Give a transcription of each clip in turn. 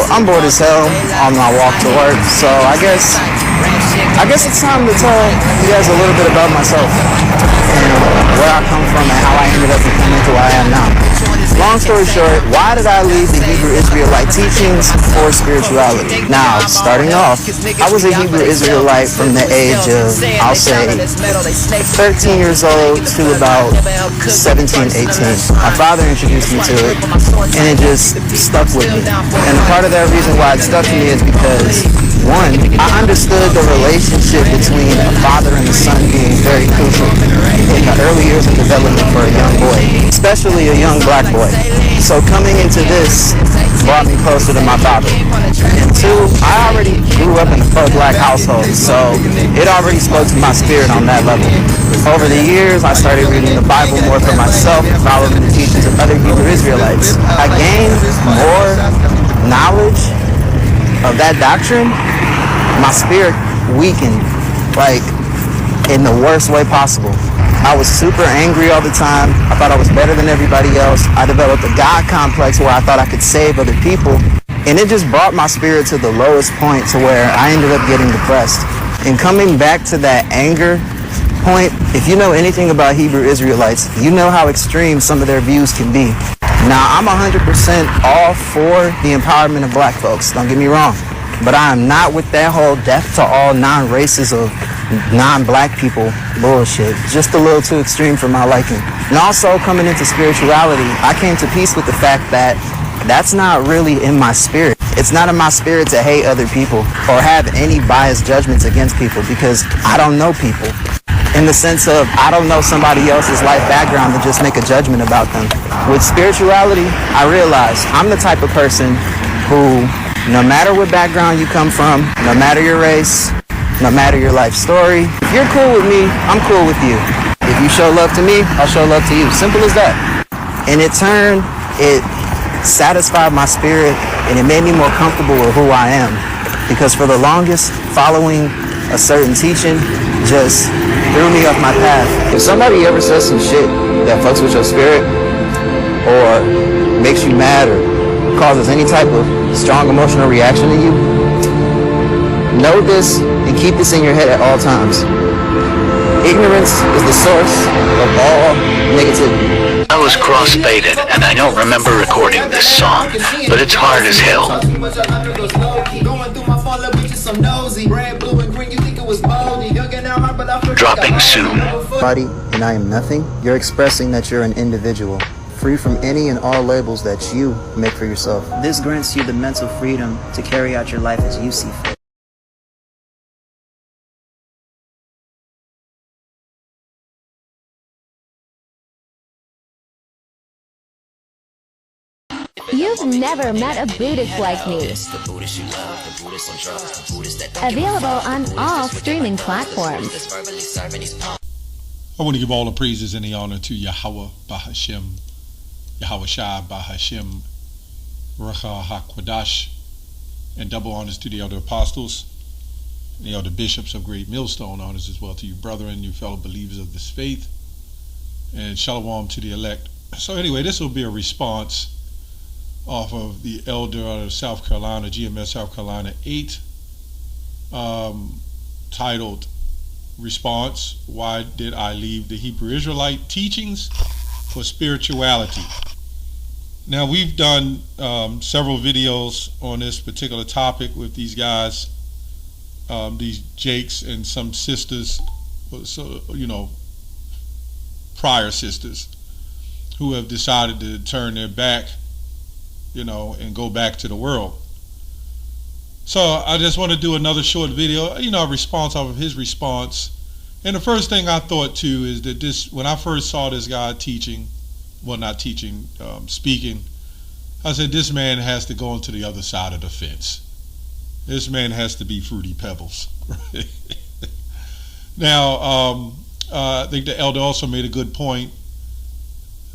I'm bored as hell on my walk to work, so I guess it's time to tell you guys a little bit about myself and where I come from and how I ended up becoming who I am now. Long story short, why did I leave the Hebrew Israelite teachings for spirituality? Now, starting off, I was a Hebrew Israelite from the age of, I'll say, 13 years old to about 17, 18. My father introduced me to it, and it just stuck with me. And part of that reason why it stuck to me is because, one, I understood the relationship between a father and a son being very crucial in the early years of development for a young boy, especially a young black boy. So coming into this brought me closer to my father. And two, I already grew up in a pro-black household, so it already spoke to my spirit on that level. Over the years, I started reading the Bible more for myself, following the teachings of other Hebrew Israelites. I gained more knowledge of that doctrine. My spirit weakened, like, in the worst way possible. I was super angry all the time. I thought I was better than everybody else. I developed a God complex where I thought I could save other people. And it just brought my spirit to the lowest point to where I ended up getting depressed. And coming back to that anger point, if you know anything about Hebrew Israelites, you know how extreme some of their views can be. Now, I'm 100% all for the empowerment of black folks, don't get me wrong. But I am not with that whole death to all non-races of non-black people bullshit. Just a little too extreme for my liking. And also, coming into spirituality, I came to peace with the fact that that's not really in my spirit. It's not in my spirit to hate other people or have any biased judgments against people, because I don't know people. In the sense of, I don't know somebody else's life background to just make a judgment about them. With spirituality, I realize I'm the type of person who, no matter what background you come from, no matter your race, no matter your life story, if you're cool with me, I'm cool with you. If you show love to me, I'll show love to you. Simple as that. And in turn, it satisfied my spirit and it made me more comfortable with who I am. Because for the longest, following a certain teaching just threw me off my path. If somebody ever says some shit that fucks with your spirit or makes you mad or causes any type of strong emotional reaction to you, know this and keep this in your head at all times. Ignorance is the source of all negativity. I was cross-baited, and I don't remember recording this song, but it's hard as hell. Dropping soon. Body, and I am nothing. You're expressing that you're an individual, free from any and all labels that you make for yourself. This grants you the mental freedom to carry out your life as you see fit. You've never met a Buddhist like me. Available on all streaming platforms. I want to give all the praises and the honor to Yahweh Bahashem, Yahweh Shai Bahashem, Racha HaKwadash, and double honors to the elder apostles, and the elder bishops of Great Millstone. Honors as well to you, brethren, you fellow believers of this faith, and shalom to the elect. So anyway, this will be a response off of the elder out of South Carolina, GMS South Carolina 8, titled Response, Why Did I Leave the Hebrew Israelite Teachings for Spirituality? Now, we've done several videos on this particular topic with these guys, these Jakes and some sisters, so, you know, prior sisters, who have decided to turn their back, you know, and go back to the world. So I just want to do another short video, you know, a response off of his response. And the first thing I thought too is that this, when I first saw this guy teaching, well, not teaching, speaking, I said, this man has to go onto the other side of the fence. This man has to be Fruity Pebbles. Now, I think the elder also made a good point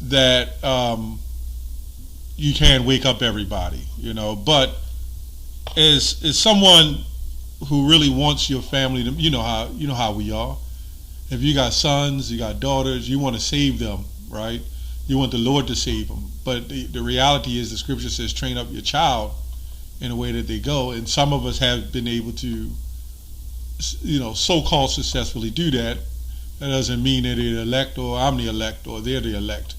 that you can't wake up everybody, you know, but as someone who really wants your family to, you know how we are. If you got sons, you got daughters, you want to save them, right? You want the Lord to save them. But the reality is, the scripture says, train up your child in the way that they go. And some of us have been able to, so-called successfully do that. That doesn't mean that they're the elect or I'm the elect or they're the elect.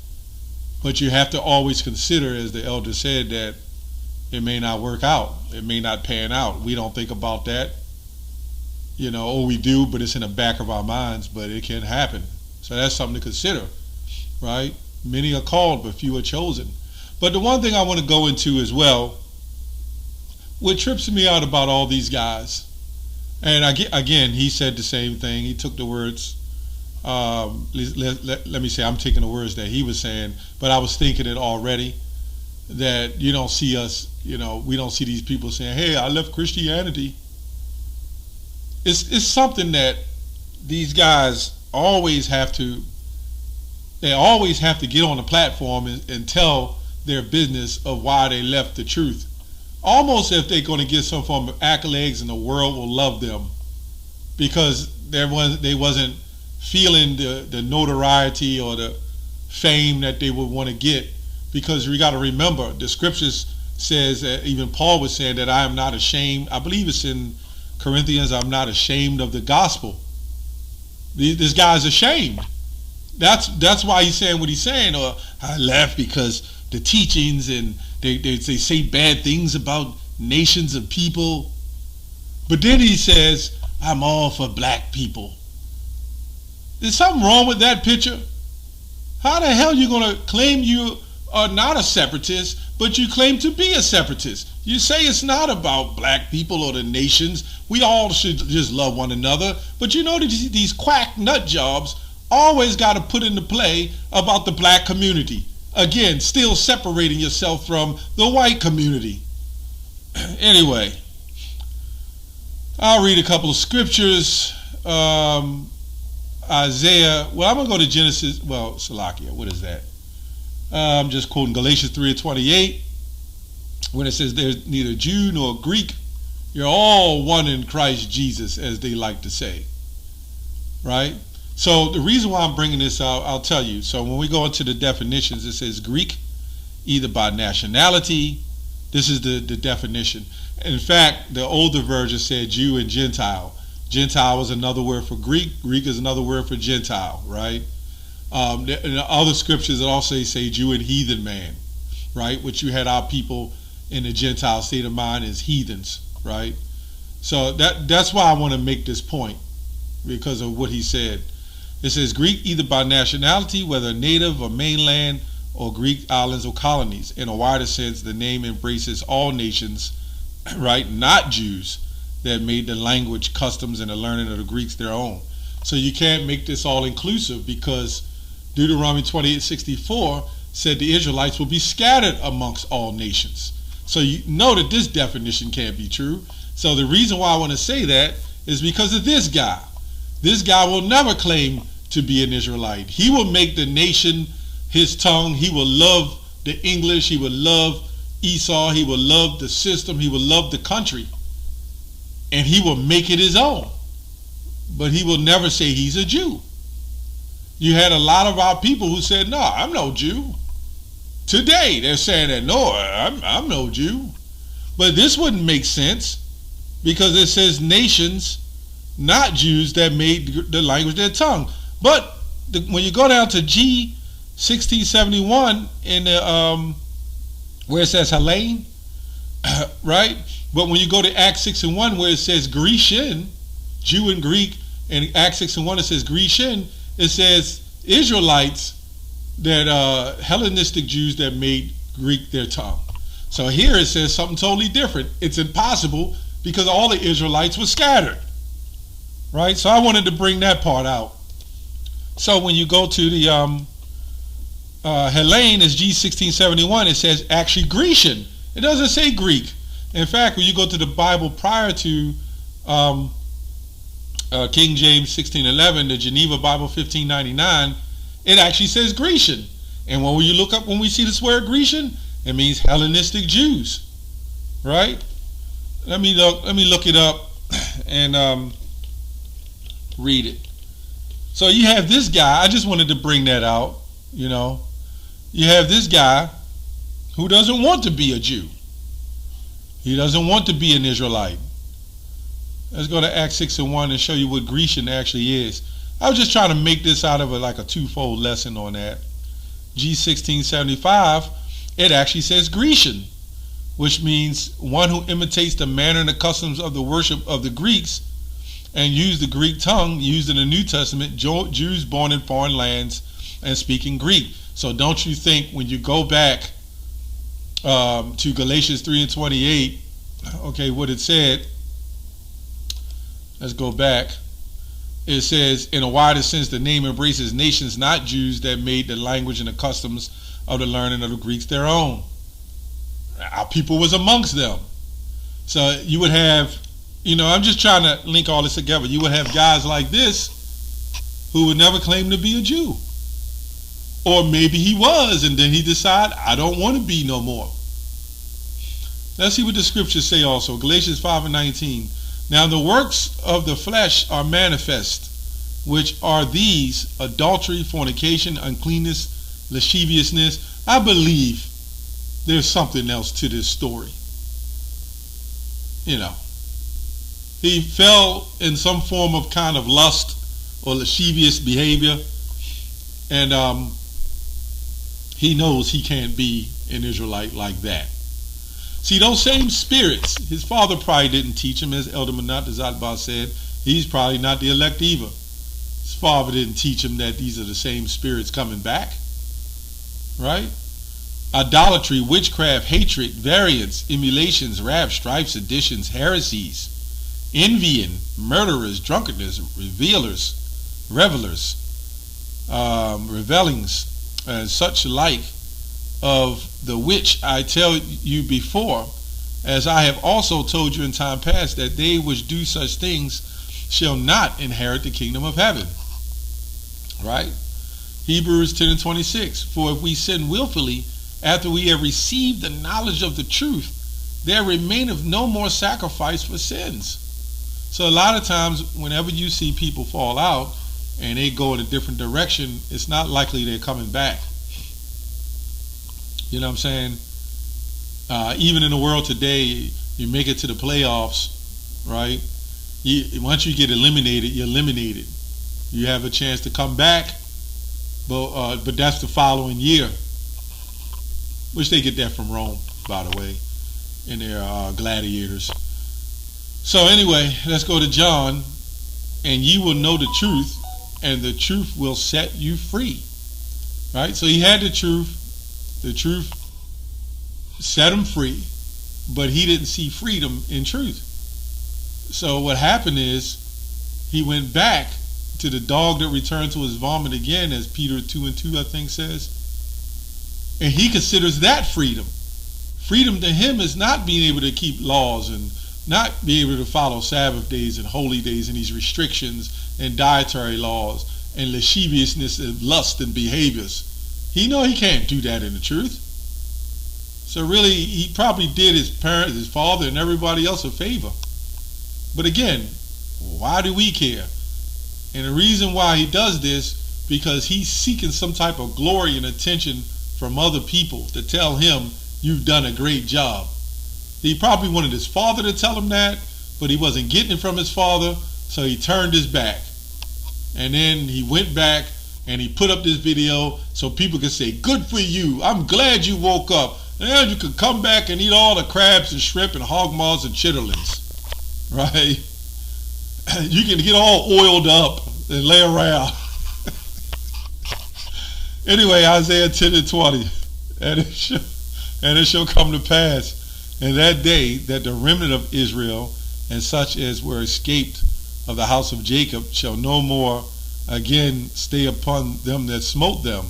But you have to always consider, as the elder said, that it may not work out. It may not pan out. We don't think about that. Or we do, but it's in the back of our minds, but it can happen. So that's something to consider, right? Many are called, but few are chosen. But the one thing I want to go into as well, what trips me out about all these guys, and again, he said the same thing. He took the words, let me say, I'm taking the words that he was saying, but I was thinking it already, that you don't see us, we don't see these people saying, hey, I left Christianity. It's something that these guys always have to get on the platform and tell their business of why they left the truth. Almost if they're going to get some form of accolades and the world will love them because they wasn't feeling the notoriety or the fame that they would want to get. Because we got to remember, the scriptures says that even Paul was saying that I am not ashamed. I believe it's in Corinthians, I'm not ashamed of the gospel. This guy's ashamed. That's why he's saying what he's saying. Or I left because the teachings and they say bad things about nations of people. But then he says, I'm all for black people. Is something wrong with that picture? How the hell are you going to claim you are not a separatist, but you claim to be a separatist? You say it's not about black people or the nations. We all should just love one another. But these quack nut jobs always got to put into play about the black community. Again, still separating yourself from the white community. Anyway, I'll read a couple of scriptures. Isaiah, I'm going to go to Genesis, Salakia, what is that? I'm just quoting Galatians 3:28, when it says there's neither Jew nor Greek, you're all one in Christ Jesus, as they like to say, right? So the reason why I'm bringing this out, I'll tell you. So when we go into the definitions, it says Greek, either by nationality. This is the definition. In fact, the older version said Jew and Gentile. Gentile is another word for Greek. Greek is another word for Gentile, right? In the other scriptures, it also say Jew and heathen man, right? Which you had our people in the Gentile state of mind as heathens, right? So that's why I want to make this point, because of what he said. It says Greek either by nationality, whether native or mainland, or Greek islands or colonies. In a wider sense, the name embraces all nations, right? Not Jews that made the language, customs, and the learning of the Greeks their own. So you can't make this all inclusive, because Deuteronomy 28:64 said the Israelites will be scattered amongst all nations. So you know that this definition can't be true. So the reason why I want to say that is because of this guy. This guy will never claim to be an Israelite. He will make the nation his tongue. He will love the English. He will love Esau. He will love the system. He will love the country. And he will make it his own. But he will never say he's a Jew. You had a lot of our people who said, no, I'm no Jew. Today they're saying that, no, I'm no Jew. But this wouldn't make sense, because it says nations, not Jews, that made the language their tongue. But when you go down to G 1671 in the where it says Helene, right? But when you go to Acts 6:1 where it says Grecian, Jew and Greek, and Acts 6:1 it says Grecian, it says Israelites, that Hellenistic Jews that made Greek their tongue. So here it says something totally different. It's impossible, because all the Israelites were scattered, right? So I wanted to bring that part out. So when you go to the Helene is G 1671, it says actually Grecian. It doesn't say Greek. In fact, when you go to the Bible prior to King James 1611, the Geneva Bible 1599, it actually says Grecian. And when you look up, when we see this word Grecian, it means Hellenistic Jews, right? Let me look it up and read it. So you have this guy. I just wanted to bring that out. You have this guy who doesn't want to be a Jew. He doesn't want to be an Israelite. Let's go to Acts 6:1 and show you what Grecian actually is. I was just trying to make this out of like a twofold lesson on that. G1675, it actually says Grecian, which means one who imitates the manner and the customs of the worship of the Greeks and use the Greek tongue used in the New Testament, Jews born in foreign lands and speaking Greek. So don't you think when you go back to Galatians 3:28, okay, what it said, let's go back. It says, in a wider sense, the name embraces nations, not Jews, that made the language and the customs of the learning of the Greeks their own. Our people was amongst them. So you would have, I'm just trying to link all this together. You would have guys like this who would never claim to be a Jew. Or maybe he was, and then he decided, I don't want to be no more. Let's see what the scriptures say also. Galatians 5:19. Now the works of the flesh are manifest, which are these: adultery, fornication, uncleanness, lasciviousness. I believe there's something else to this story. He fell in some form of kind of lust or lascivious behavior, and he knows he can't be an Israelite like that. See, those same spirits, his father probably didn't teach him, as Elder Manat Zadba said. He's probably not the elect either. His father didn't teach him that these are the same spirits coming back. Right? Idolatry, witchcraft, hatred, variance, emulations, wrath, strife, seditions, heresies, envying, murderers, drunkenness, revelers, revellings, and such like, of the which I tell you before, as I have also told you in time past, that they which do such things shall not inherit the kingdom of heaven. Right? Hebrews 10:26. For if we sin willfully, after we have received the knowledge of the truth, there remaineth no more sacrifice for sins. So a lot of times, whenever you see people fall out and they go in a different direction, it's not likely they're coming back. You know what I'm saying? Even in the world today, you make it to the playoffs, right? Once you get eliminated, you're eliminated. You have a chance to come back, but that's the following year. Which they get that from Rome, by the way, in their gladiators. So anyway, let's go to John. And ye will know the truth, and the truth will set you free. Right? So he had the truth. The truth set him free, but he didn't see freedom in truth. So what happened is he went back to the dog that returned to his vomit again, as Peter 2:2 I think says, and he considers that freedom. Freedom to him is not being able to keep laws and not being able to follow Sabbath days and holy days and these restrictions and dietary laws and lasciviousness and lust and behaviors. He know he can't do that in the truth. So really, he probably did his parents, his father, and everybody else a favor. But again, why do we care? And the reason why he does this, because he's seeking some type of glory and attention from other people to tell him, you've done a great job. He probably wanted his father to tell him that, but he wasn't getting it from his father, so he turned his back. And then he went back and he put up this video so people could say, good for you, I'm glad you woke up. And you could come back and eat all the crabs and shrimp and hog maws and chitterlings. Right? You can get all oiled up and lay around. Anyway, Isaiah 10:20. And it shall come to pass in that day that the remnant of Israel and such as were escaped of the house of Jacob shall no more again stay upon them that smote them,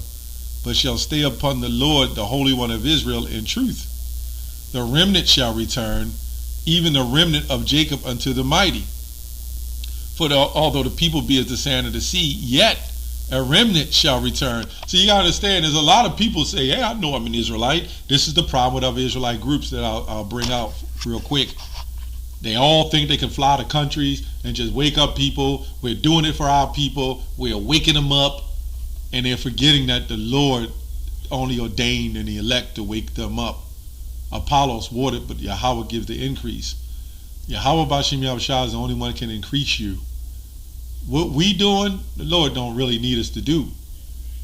but shall stay upon the Lord, the Holy One of Israel, in truth. The remnant shall return, even the remnant of Jacob unto the mighty. For although the people be as the sand of the sea, yet a remnant shall return. So you got to understand, there's a lot of people say, hey, I know I'm an Israelite. This is the problem with other Israelite groups that I'll bring out real quick. They all think they can fly to countries and just wake up people. We're doing it for our people. We're waking them up. And they're forgetting that the Lord only ordained and the elect to wake them up. Apollos watered, but Yahweh gives the increase. Yahweh Bashim Yahushua is the only one that can increase you. What we doing, the Lord don't really need us to do.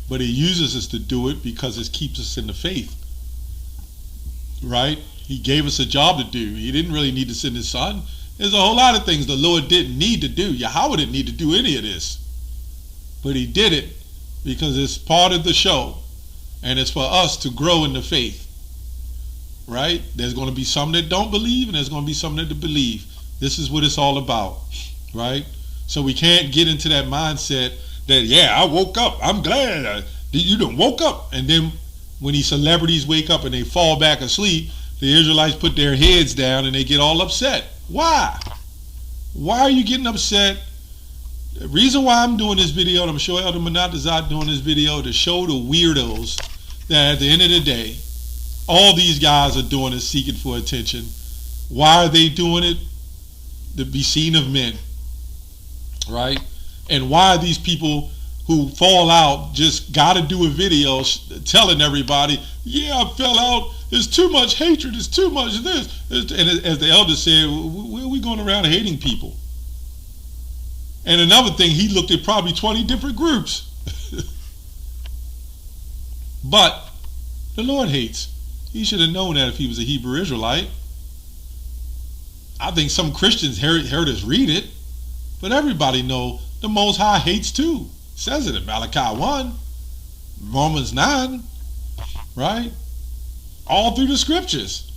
But he uses us to do it because it keeps us in the faith. Right? He gave us a job to do. He didn't really need to send his son. There's a whole lot of things the Lord didn't need to do. Yahweh didn't need to do any of this. But he did it because it's part of the show. And it's for us to grow in the faith. Right? There's going to be some that don't believe, and there's going to be some that believe. This is what it's all about. Right? So we can't get into that mindset that, yeah, I woke up. I'm glad you done woke up. And then when these celebrities wake up and they fall back asleep, the Israelites put their heads down and they get all upset. Why? Why are you getting upset? The reason why I'm doing this video, and I'm sure Elder Manatazat doing this video, to show the weirdos that at the end of the day, all these guys are doing is seeking for attention. Why are they doing it? To be seen of men. Right? And why are these people who fall out just got to do a video telling everybody, yeah, I fell out, there's too much hatred, there's too much of this. And as the elder said, where are we going around hating people? And another thing, he looked at probably 20 different groups. But the Lord hates. He should have known that if he was a Hebrew Israelite. I think some Christians heard us read it, but everybody know the Most High hates too. It says it in Malachi 1, Romans 9, right? All through the scriptures.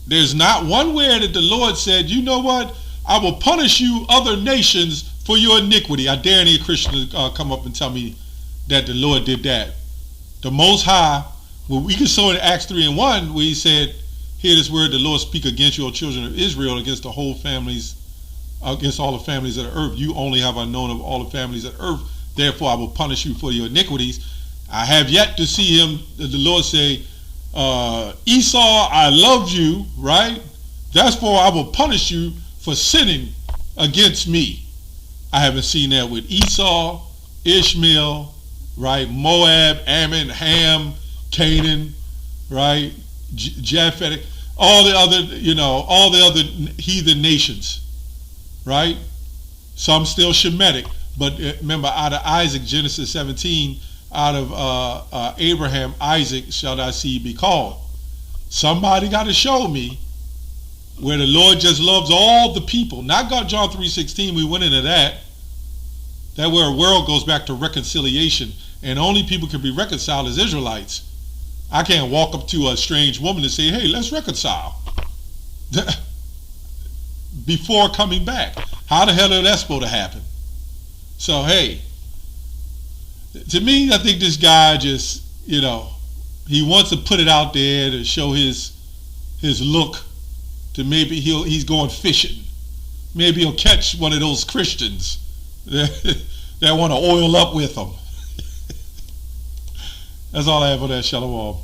There's not one where that the Lord said, you know what? I will punish you, other nations, for your iniquity. I dare any Christian to come up and tell me that the Lord did that. The Most High, well, we can show in Acts 3:1 where he said, hear this word, the Lord speak against your children of Israel, against the whole families, against all the families of the earth. You only have I known of all the families of the earth. Therefore, I will punish you for your iniquities. I have yet to see him, the Lord say, Esau, I loved you, right? Therefore, I will punish you for sinning against me. I haven't seen that with Esau, Ishmael, right? Moab, Ammon, Ham, Canaan, right? Japheth, all the other heathen nations, right? Some still Shemitic, but remember, out of Isaac, Genesis 17, out of Abraham, Isaac shall thy seed be called. Somebody got to show me where the Lord just loves all the people. Not God, John 3:16, we went into that. That where a world goes back to reconciliation, and only people can be reconciled as Israelites. I can't walk up to a strange woman and say, hey, let's reconcile. Before coming back. How the hell is that supposed to happen? So, hey, to me, I think this guy just, he wants to put it out there to show his look, to maybe he's going fishing. Maybe he'll catch one of those Christians that want to oil up with him. That's all I have for that. Shalom.